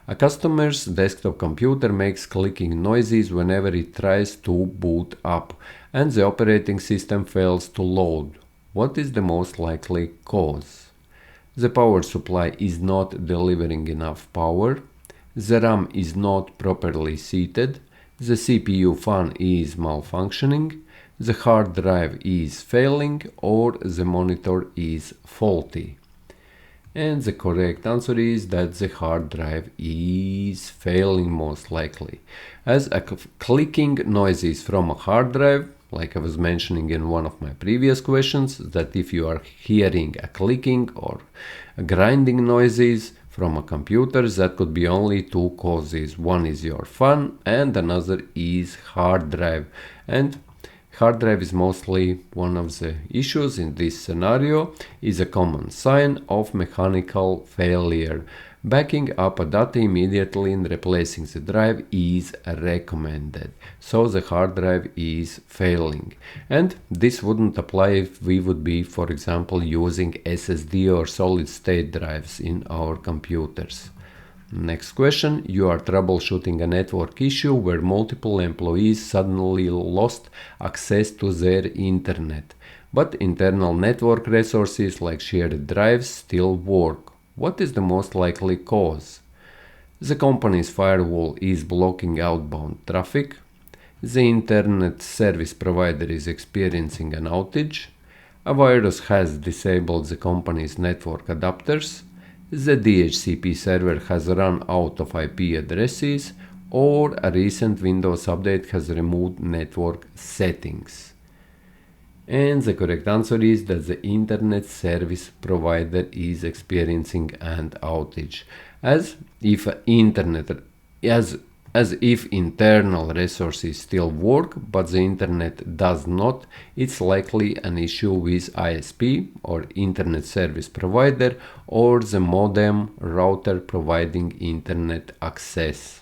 A customer's desktop computer makes clicking noises whenever it tries to boot up, and the operating system fails to load. What is the most likely cause? The power supply is not delivering enough power, the RAM is not properly seated, the CPU fan is malfunctioning, the hard drive is failing, or the monitor is faulty. And the correct answer is that the hard drive is failing most likely, as clicking noises from a hard drive, like I was mentioning in one of my previous questions, that if you are hearing a clicking or a grinding noises from a computer, that could be only two causes. One is your fan and another is hard drive. And hard drive is mostly one of the issues in this scenario, is a common sign of mechanical failure. Backing up a data immediately and replacing the drive is recommended. So the hard drive is failing. And this wouldn't apply if we would be, for example, using SSD or solid state drives in our computers. Next question, you are troubleshooting a network issue where multiple employees suddenly lost access to their internet, but internal network resources like shared drives still work. What is the most likely cause? The company's firewall is blocking outbound traffic, the internet service provider is experiencing an outage, a virus has disabled the company's network adapters, the DHCP server has run out of IP addresses, or a recent Windows update has removed network settings. And the correct answer is that the internet service provider is experiencing an outage, as if internal resources still work but the internet does not. It's likely an issue with ISP or internet service provider or the modem router providing internet access.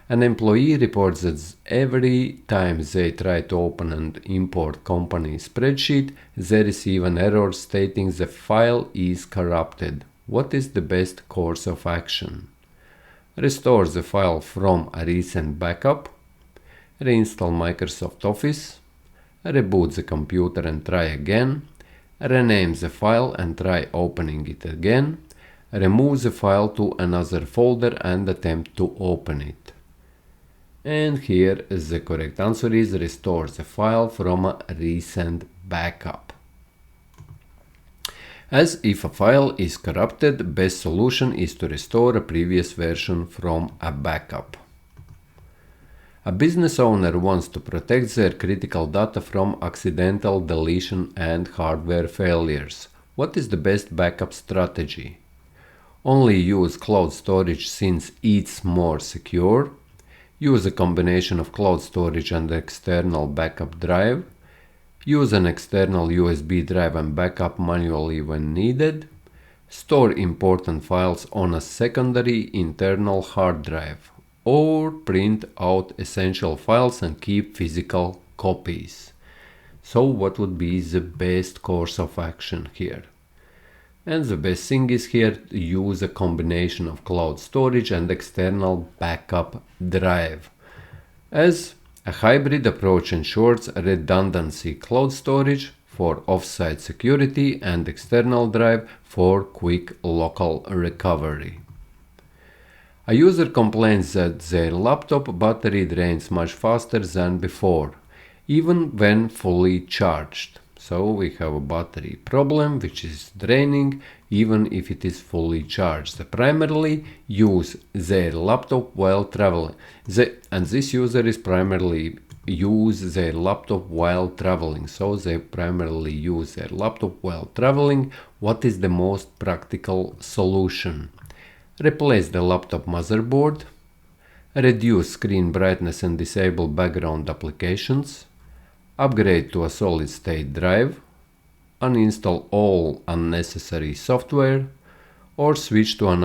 An employee reports that every time they try to open and import company spreadsheet, they receive an error stating the file is corrupted. What is the best course of action? Restore the file from a recent backup, reinstall Microsoft Office, reboot the computer and try again, rename the file and try opening it again, remove the file to another folder and attempt to open it. And here the correct answer is restore the file from a recent backup. As if a file is corrupted, best solution is to restore a previous version from a backup. A business owner wants to protect their critical data from accidental deletion and hardware failures. What is the best backup strategy? Only use cloud storage since it's more secure. Use a combination of cloud storage and external backup drive. Use an external USB drive and backup manually when needed. Store important files on a secondary internal hard drive. Or print out essential files and keep physical copies. So what would be the best course of action here? And the best thing is here to use a combination of cloud storage and external backup drive, as a hybrid approach ensures redundancy: cloud storage for offsite security and external drive for quick local recovery. A user complains that their laptop battery drains much faster than before, even when fully charged. So we have a battery problem which is draining even if it is fully charged. They primarily use their laptop while traveling. And this user is primarily use their laptop while traveling. So they primarily use their laptop while traveling. What is the most practical solution? Replace the laptop motherboard, reduce screen brightness and disable background applications, upgrade to a solid-state drive, uninstall all unnecessary software, or switch to an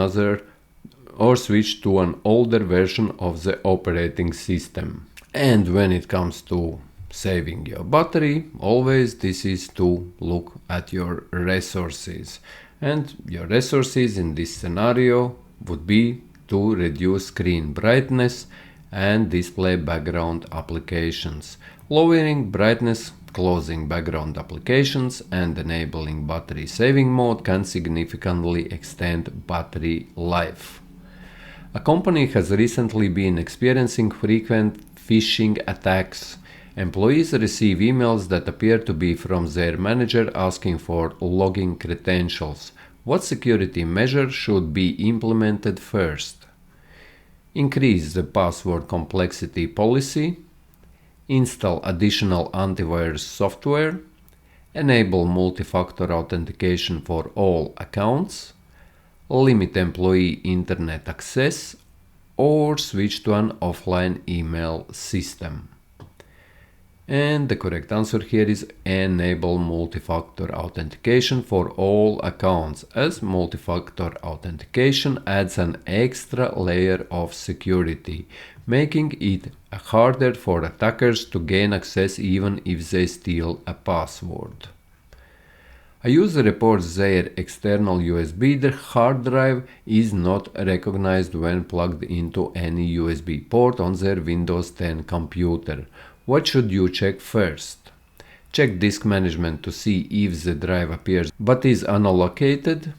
older version of the operating system. And when it comes to saving your battery, always this is to look at your resources. And your resources in this scenario would be to reduce screen brightness and display background applications. Lowering brightness, closing background applications, and enabling battery saving mode can significantly extend battery life. A company has recently been experiencing frequent phishing attacks. Employees receive emails that appear to be from their manager asking for login credentials. What security measures should be implemented first? Increase the password complexity policy, install additional antivirus software, enable multi-factor authentication for all accounts, limit employee internet access, or switch to an offline email system. And the correct answer here is enable multi-factor authentication for all accounts, as multi-factor authentication adds an extra layer of security, making it harder for attackers to gain access even if they steal a password. A user reports their external USB hard drive is not recognized when plugged into any USB port on their Windows 10 computer. What should you check first? Check disk management to see if the drive appears but is unallocated.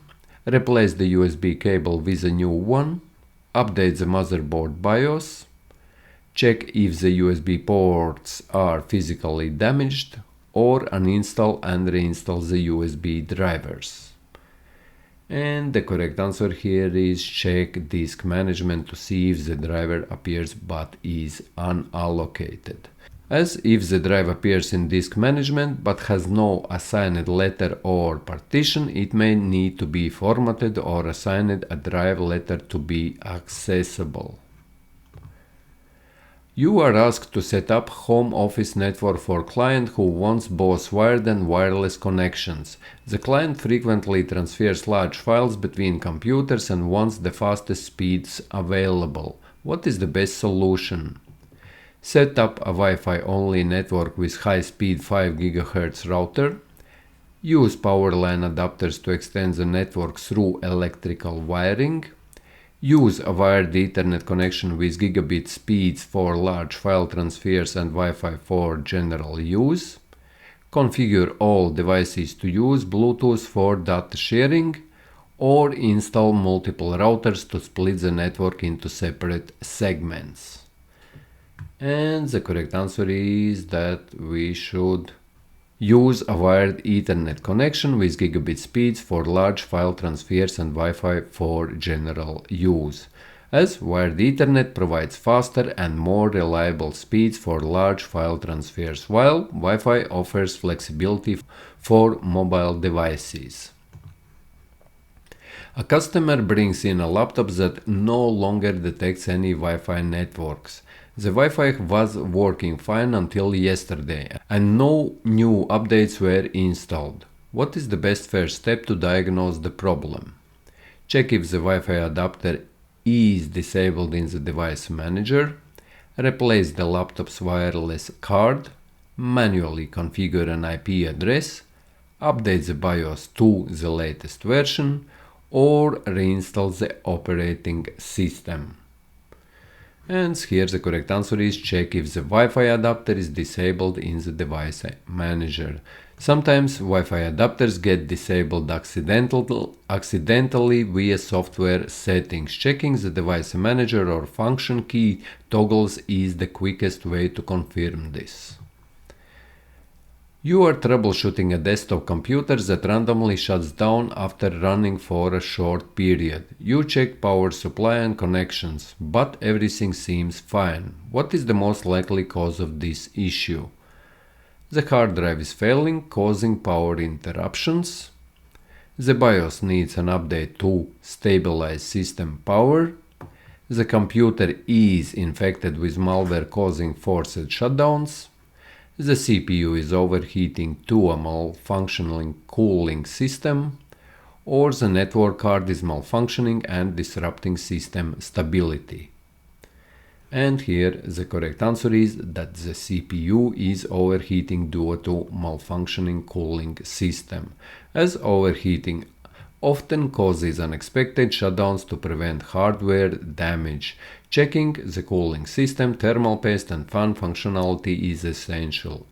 Replace the USB cable with a new one. Update the motherboard BIOS. Check if the USB ports are physically damaged, or uninstall and reinstall the USB drivers. And the correct answer here is check disk management to see if the driver appears but is unallocated. As if the drive appears in disk management but has no assigned letter or partition, it may need to be formatted or assigned a drive letter to be accessible. You are asked to set up home office network for client who wants both wired and wireless connections. The client frequently transfers large files between computers and wants the fastest speeds available. What is the best solution? Set up a Wi-Fi only network with high-speed 5 GHz router. Use power line adapters to extend the network through electrical wiring. Use a wired Ethernet connection with gigabit speeds for large file transfers and Wi-Fi for general use. Configure all devices to use Bluetooth for data sharing, or install multiple routers to split the network into separate segments. And the correct answer is that we should use a wired Ethernet connection with gigabit speeds for large file transfers and Wi-Fi for general use, as wired Ethernet provides faster and more reliable speeds for large file transfers, while Wi-Fi offers flexibility for mobile devices. A customer brings in a laptop that no longer detects any Wi-Fi networks. The Wi-Fi was working fine until yesterday, and no new updates were installed. What is the best first step to diagnose the problem? Check if the Wi-Fi adapter is disabled in the device manager. Replace the laptop's wireless card. Manually configure an IP address. Update the BIOS to the latest version, or reinstall the operating system. And here the correct answer is check if the Wi-Fi adapter is disabled in the device manager. Sometimes Wi-Fi adapters get disabled accidentally via software settings. Checking the device manager or function key toggles is the quickest way to confirm this. You are troubleshooting a desktop computer that randomly shuts down after running for a short period. You check power supply and connections, but everything seems fine. What is the most likely cause of this issue? The hard drive is failing, causing power interruptions. The BIOS needs an update to stabilize system power. The computer is infected with malware causing forced shutdowns. The CPU is overheating to a malfunctioning cooling system, or the network card is malfunctioning and disrupting system stability. And here the correct answer is that the CPU is overheating due to malfunctioning cooling system, as overheating often causes unexpected shutdowns to prevent hardware damage. Checking the cooling system, thermal paste, and fan functionality is essential.